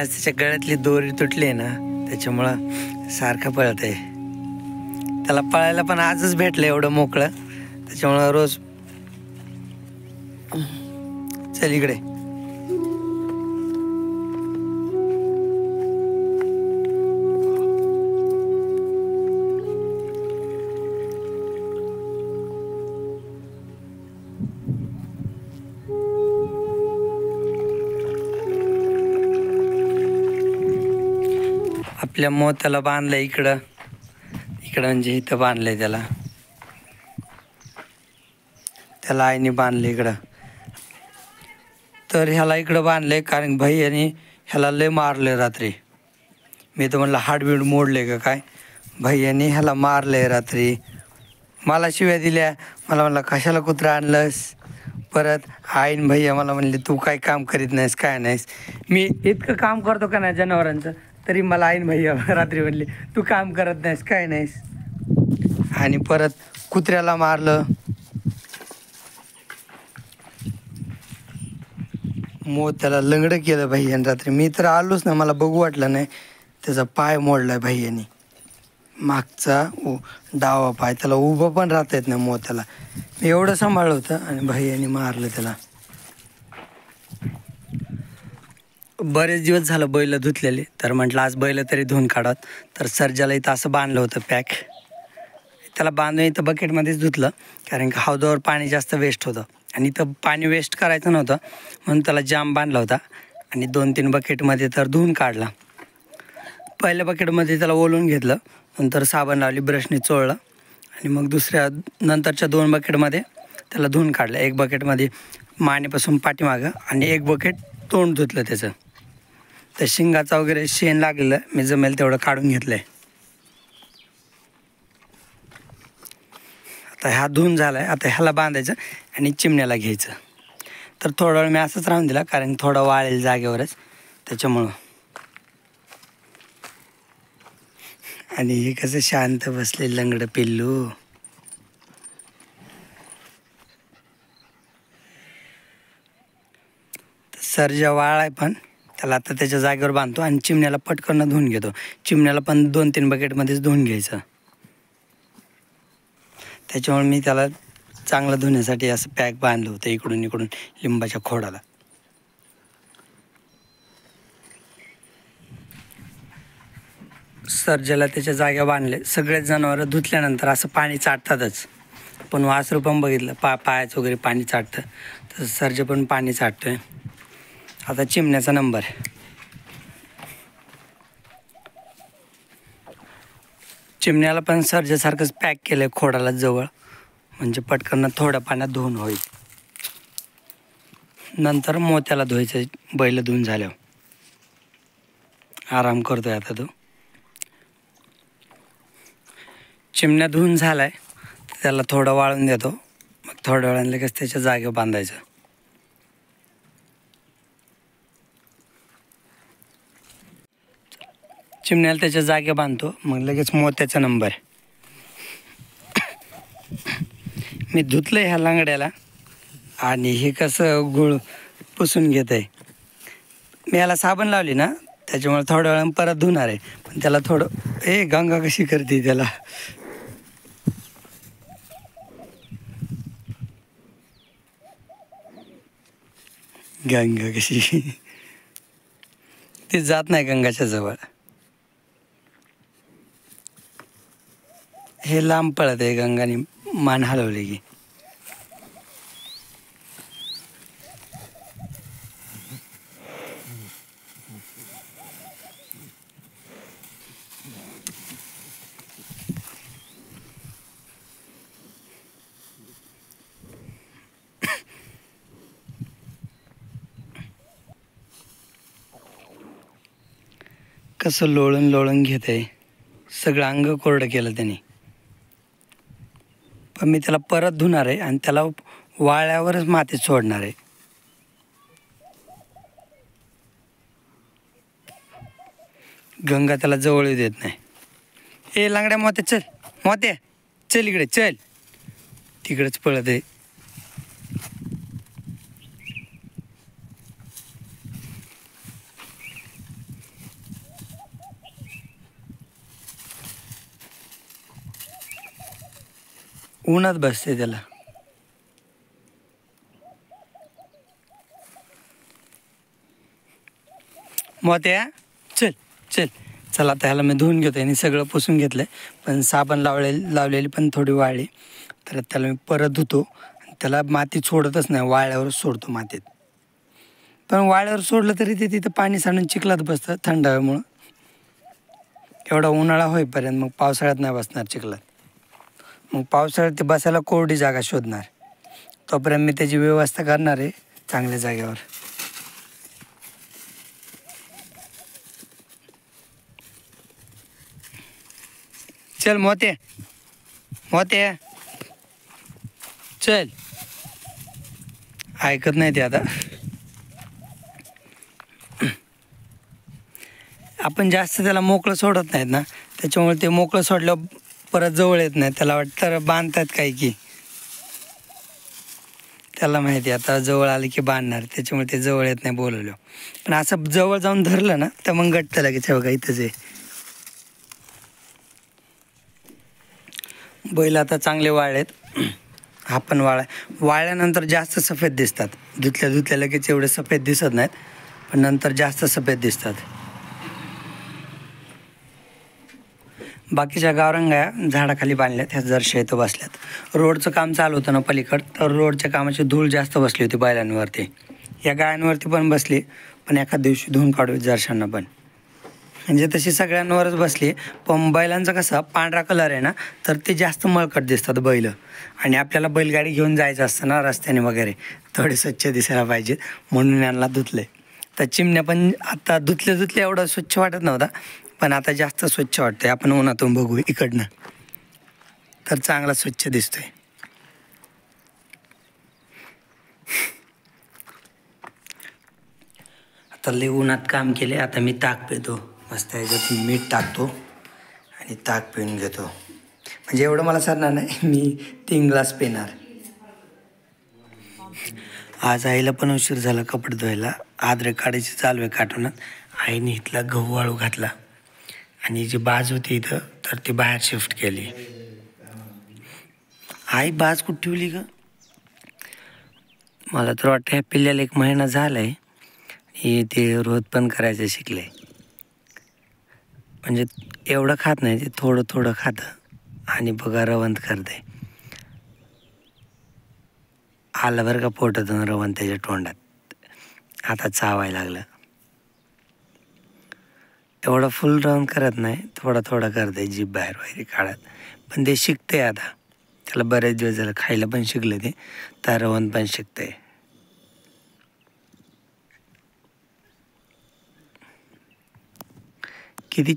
आज त्याच्या गळ्यातली दोरी तुटली आहे ना, त्याच्यामुळं सारखं पळत आहे. त्याला पळायला पण आजच भेटलं एवढं मोकळं, त्याच्यामुळं रोज. चल इकडे. आपल्या मोत्याला बांधलंय इकडं म्हणजे इथं बांधलंय त्याला आईने बांधलं इकडं. तर ह्याला इकडं बांधलंय कारण भैयाने ह्याला लय मारलंय रात्री. मी तर म्हणलं हाडबीड मोडले का काय. भैयाने ह्याला मारलंय रात्री, मला शिव्या दिल्या. मला म्हणलं कशाला कुत्रा आणलंस. परत आईन भैया मला म्हणले तू काय काम करीत नाहीस काय नाहीस. मी इतकं काम करतो का नाही जनावरांचं, तरी मला आईन भैया रात्री म्हणले तू काम करत नाहीस काय नाहीस. आणि परत कुत्र्याला मारलं, त्याला लंगडं केलं भैयाने रात्री. मी तर आलोच ना, मला बघू वाटलं नाही. त्याचा पाय मोडलाय भैयाने, मागचा डावा पाय. त्याला उभं पण राहता येत नाही त्याला. मी एवढं सांभाळलं होतं आणि भैयाने मारलं त्याला. बरेच दिवस झालं बैल धुतलेले, तर म्हटलं आज बैल तरी धुवून काढत. तर सर्जाला इथं असं बांधलं होतं पॅक. त्याला बांधून इथं बकेटमध्येच धुतलं, कारण की हौदावर पाणी जास्त वेस्ट होतं आणि इथं पाणी वेस्ट करायचं नव्हतं म्हणून त्याला जाम बांधला होता. आणि 2-3 बकेटमध्ये तर धुवून काढला. पहिल्या बकेटमध्ये त्याला ओलून घेतलं, नंतर साबण लावली, ब्रशने चोळलं आणि मग नंतरच्या 2 बकेटमध्ये त्याला धुवून काढलं. 1 बकेटमध्ये मानेपासून पाठीमागं आणि 1 बकेट तोंड धुतलं त्याचं. तर शिंगाचा वगैरे शेण लागलेलं मी जमेल तेवढं काढून घेतलं आहे. आता हा धुवून झाला आहे. आता ह्याला बांधायचं आणि चिमण्याला घ्यायचं. तर थोडा वेळ मी असंच राहून दिला, कारण थोडं वाळेल जागेवरच, त्याच्यामुळं. आणि हे कसं शांत बसले लंगडं पिल्लू. सर्जा वाळ आहे, पण त्याला आता त्याच्या जागेवर बांधतो आणि चिमण्याला पटकन धुवून घेतो. चिमण्याला पण 2-3 बकेटमध्येच धुवून घ्यायचं. त्याच्यामुळे मी त्याला चांगलं धुण्यासाठी असं पॅक बांधलं होतं इकडून लिंबाच्या खोडाला. सर्जाला त्याच्या जाग्या बांधले. सगळेच जनावरं धुतल्यानंतर असं पाणी चाटतातच, पण वासरू पण बघितलं पायाचं वगैरे पाणी चाटतं, तर सर्जा पण पाणी चाटतोय. आता चिमण्याचा नंबर. चिमण्याला पण सर्जासारखंच पॅक केलं खोडाला जवळ, म्हणजे पटकन थोड्या पाण्यात धुवून होईल. नंतर मोत्याला धुवायचं. बैल धुवून झाल्यावर आराम करतोय आता तो. चिमण्या धुवून झालाय, त्याला थोडं वाळून देतो. मग थोड्या वेळाने लगेच त्याच्या जागेवर बांधायचं. चिमण्याला त्याच्या जागेवर बांधतो, मग लगेच मोत्याचा नंबर. मी धुतलं ह्या लांगड्याला आणि हे कसं गुळ पुसून घेत आहे. मी ह्याला साबण लावली ना, त्याच्यामुळे थोड्या वेळानं परत धुणार आहे. पण त्याला थोडं गंगा कशी करते त्याला. गंगा कशी ती जात नाही गंगाच्या जवळ. हे लांब पळत आहे. गंगाने मान हलवली की. कसं लोळून घेत आहे. सगळं अंग कोरडं केलं त्याने. पण मी त्याला परत धुणार आहे आणि त्याला वाळल्यावरच मातीत सोडणार आहे. गंगा त्याला जवळ देत नाही. ए लांगड्या मोत्या चल, मोत्या चल इकडे चल. तिकडेच पळत आहे. उन्हात बसते त्याला. मोत्या चल चल. चला आता ह्याला मी धुवून घेतो आणि सगळं पुसून घेतलं आहे, पण साबण लावलेली पण थोडी वाळली. तर त्याला मी परत धुतो. त्याला माती सोडतच नाही, वाळल्यावर सोडतो मातीत. पण वाळल्यावर सोडलं तरी ते तिथं पाणी सांडून चिखलात बसतं थंड हवेमुळं. एवढा उन्हाळा होईपर्यंत मग पावसाळ्यात नाही बसणार चिखलात. मग पावसाळ्यात ते बसायला कोरडी जागा शोधणार. तोपर्यंत मी त्याची व्यवस्था करणार आहे चांगल्या जागेवर. चल मोते मोते चल. ऐकत नाही ते आता. आपण जास्त त्याला मोकळं सोडत नाहीत ना, त्याच्यामुळे ते मोकळं सोडल्यावर परत जवळ येत नाही. त्याला वाटतं बांधतात काय की. त्याला माहिती आता जवळ आलं की बांधणार, त्याच्यामुळे ते जवळ येत नाही बोलवलं. पण असं जवळ जाऊन धरलं ना तर मग गट्ट लगेच. बघा इथंच आहे. बैल आता चांगले वाळलेत. हा पण वाळल्यानंतर जास्त सफेद दिसतात. धुतल्या लगेच एवढे सफेद दिसत नाहीत, पण नंतर जास्त सफेद दिसतात. बाकीच्या गावरंगाया झाडाखाली बांधल्यात, ह्या जरशा इथं बसल्यात. रोडचं काम चालू होतं ना पलीकडं, तर रोडच्या कामाची धूळ जास्त बसली होती बैलांवरती. या गायांवरती पण बसली, पण एखाद दिवशी धुवून काढू जरशांना पण. म्हणजे तशी सगळ्यांवरच बसली. पण बैलांचा कसा पांढरा कलर आहे ना, तर ते जास्त मळकट दिसतात बैल. आणि आपल्याला बैलगाडी घेऊन जायचं असतं ना रस्त्याने वगैरे, थोडे स्वच्छ दिसायला पाहिजेत म्हणून यांना धुतले. तर चिमण्या पण आता धुतल्या एवढं स्वच्छ वाटत नव्हता, पण आता जास्त स्वच्छ वाटतंय. आपण उन्हातून बघू इकडनं तर चांगला स्वच्छ दिसतोय. आता लई उन्हात काम केले. आता मी ताक पितो मस्त. याच्यात मीठ टाकतो आणि ताक पिऊन घेतो. म्हणजे एवढं मला सरणार नाही, मी 3 ग्लास पिणार. आज आईला पण उशीर झाला कपडे धुवायला. अद्रक काढायची चालू आहे काटूनात. आईने इथला गहू वाळू घातला आणि जी बाज होती इथं तर ती बाहेर शिफ्ट केली. आई बाज कुठे ठेवली ग? मला तर वाटतं ह्या पिल्ल्याला 1 महिना झाला आहे. हे ते रोज पण करायचं शिकले. म्हणजे एवढं खात नाही ते, थोडं थोडं खातं आणि बघा रवंत करते. आलं बरं का पोटातून रवंत त्याच्या तोंडात. आता चावायला लागलं. एवढं फुल रवंत करत नाही, थोडा थोडा करते जीभ बाहेर वगैरे काढत. पण ते शिकते आता. त्याला बरेच दिवस झालं खायला पण शिकलं ते, तर रवंत पण शिकते. किती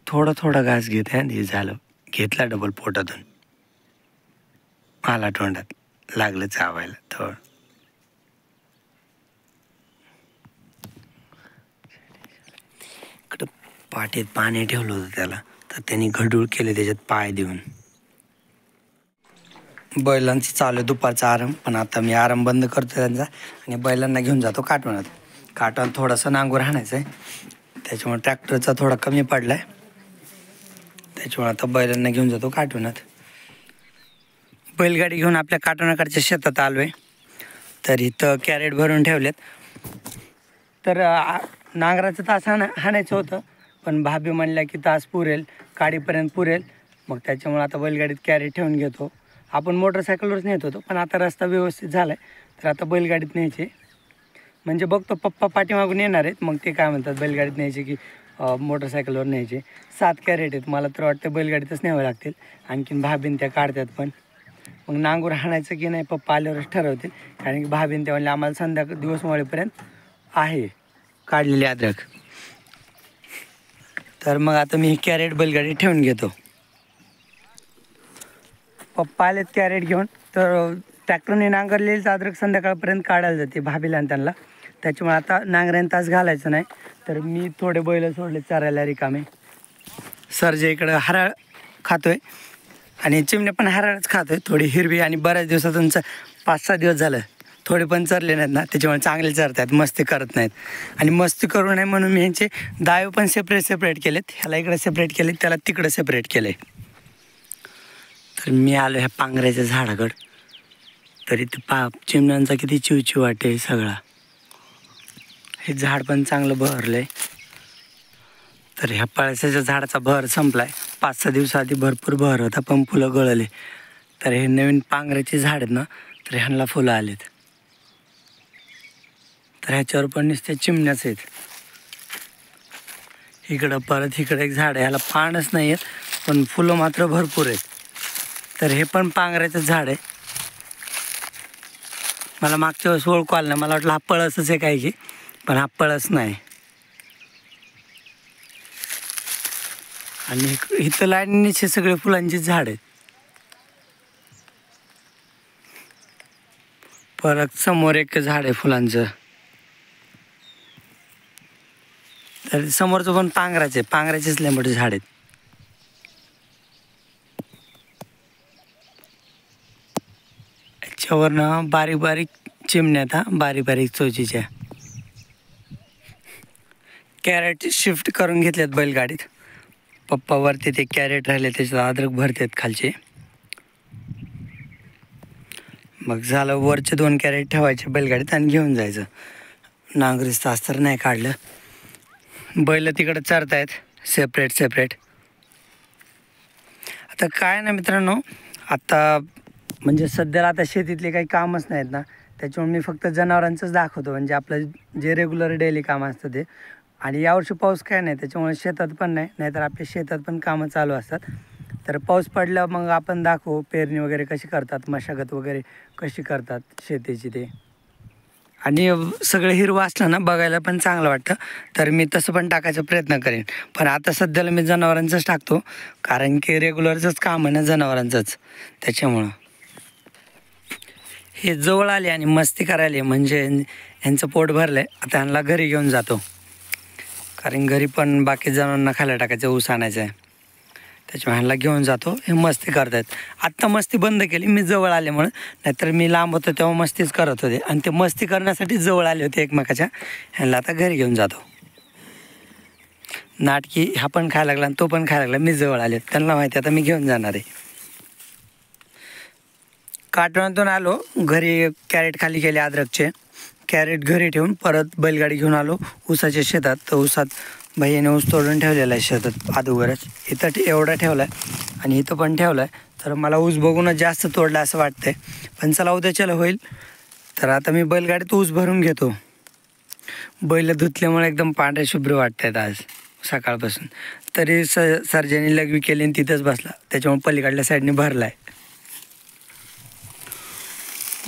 थोडा थोडा घास घेते आणि झालं. घेतला डबल पोटातून, आला तोंडात, लागलं चावायला थोडं. इकडं पाठीत पाणी ठेवलं होतं त्याला, तर त्यांनी घडूळ केले त्याच्यात पाय देऊन. बैलांची चालू आहे दुपारचा आराम. पण आता मी आराम बंद करतो त्यांचा आणि बैलांना घेऊन जातो काटवणात. काटवण थोडंसं नांगूर हाणायचं आहे, त्याच्यामुळे ट्रॅक्टरचा थोडा कमी पडला आहे. त्याच्यामुळे आता बैलांना घेऊन जातो काटवणात. बैलगाडी घेऊन आपल्या काटवणाकडच्या शेतात आलो आहे. तर इथं कॅरेट भरून ठेवलेत. तर नांगराचं तास हाणायचं होतं, पण भाभी म्हणल्या की तास पुरेल, काडीपर्यंत पुरेल. मग त्याच्यामुळे आता बैलगाडीत कॅरेट ठेवून घेतो. आपण मोटरसायकलवरच नेत होतो, पण आता रस्ता व्यवस्थित झाला आहे तर आता बैलगाडीत न्यायचे. म्हणजे बघतो पप्पा पाठीमागून येणार आहेत, मग ते काय म्हणतात बैलगाडीत न्यायचे की मोटरसायकलवर न्यायचे. 7 कॅरेट आहेत. मला तर वाटतं बैलगाडीतच न्यावं लागतील. आणखीन भाभीन त्या काढतात पण. मग नांगूर हाणायचं की नाही पप्पा आल्यावरच ठरवतील. कारण की भाभीन त्या म्हणले आम्हाला संध्याकाळ दिवस मोळेपर्यंत आहे काढलेली अद्रक. तर मग आता मी कॅरेट बैलगाडी ठेवून घेतो. पप्पा आलेत कॅरेट घेऊन. तर ट्रॅक्टरने नांगरलेलीच अद्रक संध्याकाळपर्यंत काढायला जाते भाभीला आणि त्यांना. त्याच्यामुळे आता नांगऱ्याने तास घालायचं नाही. तर मी थोडे बैल सोडले चरायला रिकामे. सरजे इकडं हराळ खातोय आणि चिमणे पण हराळच खातोय. थोडी हिरवी आणि बऱ्याच दिवसातून 5-6 दिवस झालं थोडे पण चरले नाहीत ना, त्याच्यामुळे चांगले चरतात, मस्ती करत नाहीत. आणि मस्ती करू नये म्हणून मी ह्यांचे दावे पण सेपरेट केलेत. ह्याला इकडे सेपरेट केले, त्याला तिकडे सेपरेट केले. तर मी आलो ह्या पांगऱ्याच्या झाडाकडं. तरी ते चिमण्यांचा किती चिवचिव वाटे सगळा. हे झाड पण चांगलं बहरलंय. तर ह्या पळसाच्या झाडाचा बहर संपलाय. 5-6 दिवसाआधी भरपूर बहर होता पण फुलं गळले. तर हे नवीन पांगऱ्याचे झाड आहेत ना, तर ह्यांना फुलं आलेत. तर ह्याच्यावर पण नुसते चिमण्याच आहेत. इकडं परत इकडं एक झाड आहे, ह्याला पानच नाही आहेत पण फुलं मात्र भरपूर आहेत. तर हे पण पांगऱ्याचं झाड आहे. मला मागच्या वेळेस ओळखू आलं नाही, मला वाटलं हा पळसच आहे काय की, पण हा पळस नाही. आणि इथं लाईनीचे सगळे फुलांचे झाड आहेत. परत समोर एक झाड आहे फुलांचं. तर समोरचं पण पांगराचेच लय मोठे झाड आहेत. याच्यावरनं बारीक बारीक चिमण्या आता बारीक बारीक चोचीच्या. कॅरेट शिफ्ट करून घेतल्यात बैलगाडीत. पप्पावरती ते कॅरेट राहिले त्याच्यात अद्रक भरतात खालचे. मग झालं, वरचे 2 कॅरेट ठेवायचे बैलगाडीत आणि घेऊन जायचं. नांगरीच तास तर नाही काढलं. बैल तिकडं चरतायत सेपरेट. आता काय ना मित्रांनो, आता म्हणजे सध्याला आता शेतीतले काही कामच नाहीत ना, त्याच्यामुळे मी फक्त जनावरांचंच दाखवतो. म्हणजे आपलं जे रेग्युलर डेली काम असतं ते. आणि यावर्षी पाऊस काय नाही त्याच्यामुळे शेतात पण नाही, नाहीतर आपल्या शेतात पण कामं चालू असतात. तर पाऊस पडला मग आपण दाखवू पेरणी वगैरे कशी करतात, मशागत वगैरे कशी करतात शेतीची ते. आणि सगळं हिरवं असलं ना बघायला पण चांगलं वाटतं. तर मी तसं पण टाकायचा प्रयत्न करेन. पण आता सध्याला मी जनावरांचंच टाकतो, कारण की रेग्युलरचंच काम आहे ना जनावरांचंच, त्याच्यामुळं. हे जवळ आले आणि मस्ती करायला, म्हणजे यांचं पोट भरलं आहे. आता ह्यांना घरी घेऊन जातो, कारण घरी पण बाकी जनावरांना खायला टाकायचं, ऊस आणायचं आहे. त्याच्यामुळे ह्यांना घेऊन जातो. हे मस्ती करतात. आत्ता मस्ती बंद केली मी जवळ आल्यामुळं, नाहीतर मी लांब होतो तेव्हा मस्तीच करत होते. आणि ते मस्ती करण्यासाठी जवळ आले होते एकमेकाच्या. ह्यांना आता घरी घेऊन जातो. नाटकी हा पण खायला लागला आणि तो पण खायला लागला. मी जवळ आले, त्यांना माहिती आता मी घेऊन जाणार आहे. काटवणातून आलो घरी, कॅरेट खाली केले अद्रकचे. कॅरेट घरी ठेवून परत बैलगाडी घेऊन आलो ऊसाच्या शेतात. तर ऊसात भैयाने ऊस तोडून ठेवलेला आहे शेतात अगोदरच. इथं एवढा ठेवला आहे आणि इथं पण ठेवला आहे. तर मला ऊस बघूनच जास्त तोडला असं वाटतंय, पण चला उद्याच्याला होईल. तर आता मी बैलगाडीत ऊस भरून घेतो. बैल धुतल्यामुळे एकदम पांढरे शुभ्र वाटत आहेत आज सकाळपासून. तरी सर्जाने लघवी केली आणि तिथंच बसला, त्याच्यामुळे पलीकडल्या साईडने भरला आहे.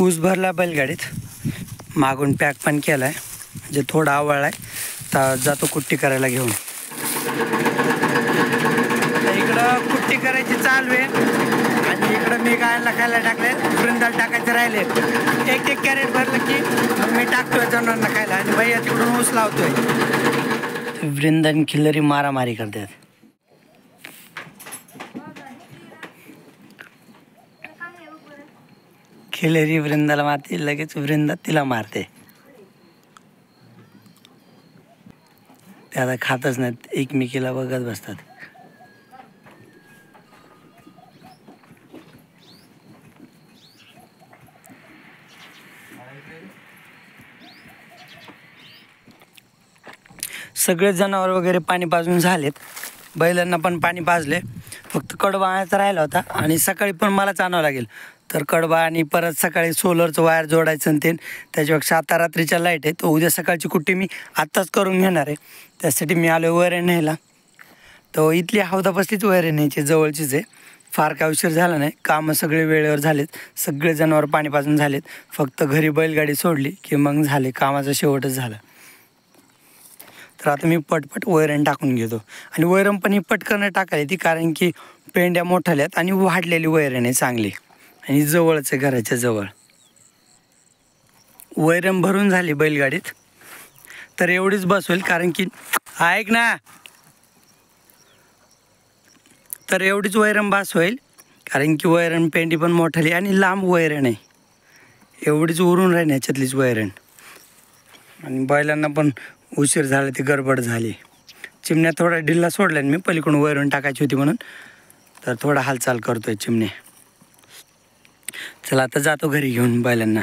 ऊस भरला बैलगाडीत, मागून पॅक पण केला आहे, म्हणजे थोडा आवळला आहे. तर जातो कुट्टी करायला घेऊन. इकडं कुट्टी करायची चालू आहे आणि इकडं मी गायला खायला टाकले, वृंदाला टाकायचं राहिले. एक कॅरेट भरलं की मी टाकतोय जनावरांना खायला आणि भैया तिकडून ऊस लावतोय. वृंदान खिल्लरी मारामारी करतात. खिलेरी वृंदाला मारते, लगेच वृंदा तिला मारते. ते आता खातच नाहीत, एकमेकीला बघत बसतात. सगळे जनावर वगैरे पाणी पाजून झालेत. बैलांना पण पाणी पाजले. फक्त कडबा आणायचा राहिला होता आणि सकाळी पण मलाच आणावं लागेल. तर कडबा आणि परत सकाळी सोलरचं वायर जोडायचं आणि ते, त्याच्यापेक्षा आता रात्रीच्या लाईट आहे. तो उद्या सकाळची कुट्टी मी आत्ताच करून घेणार आहे. त्यासाठी मी आलो वैरण न्यायला. तो इथली हौदापासलीच वैरण न्यायची, जवळचीच आहे. फार काय उशीर झाला नाही, कामं सगळे वेळेवर झालेत. सगळे जनावर पाणी पाजून झालेत. फक्त घरी बैलगाडी सोडली की मग झाले, कामाचा शेवटच झाला. तर आता मी पटपट वैरण टाकून घेतो. आणि वैरण पण ही पटकन टाकायला ती, कारण की पेंड्या मोठाल्यात आणि वाढलेली वैरण आहे चांगली आणि जवळच आहे, घराच्या जवळ. वैरण भरून झाली बैलगाडीत. तर एवढीच बस होईल, कारण की ऐक ना, तर एवढीच वैरण बास होईल, कारण की वैरण पेंडी पण मोठाली आणि लांब वैरण आहे. एवढीच उरून राहील ह्याच्यातलीच वैरण. आणि बैलांना पण उशीर झाला, ती गडबड झाली. चिमण्या थोडा ढिल्ला सोडला मी, पलीकडून वैरण टाकायची होती म्हणून. तर थोडा हालचाल करतोय चिमणे. चला आता जातो घरी घेऊन बैलांना.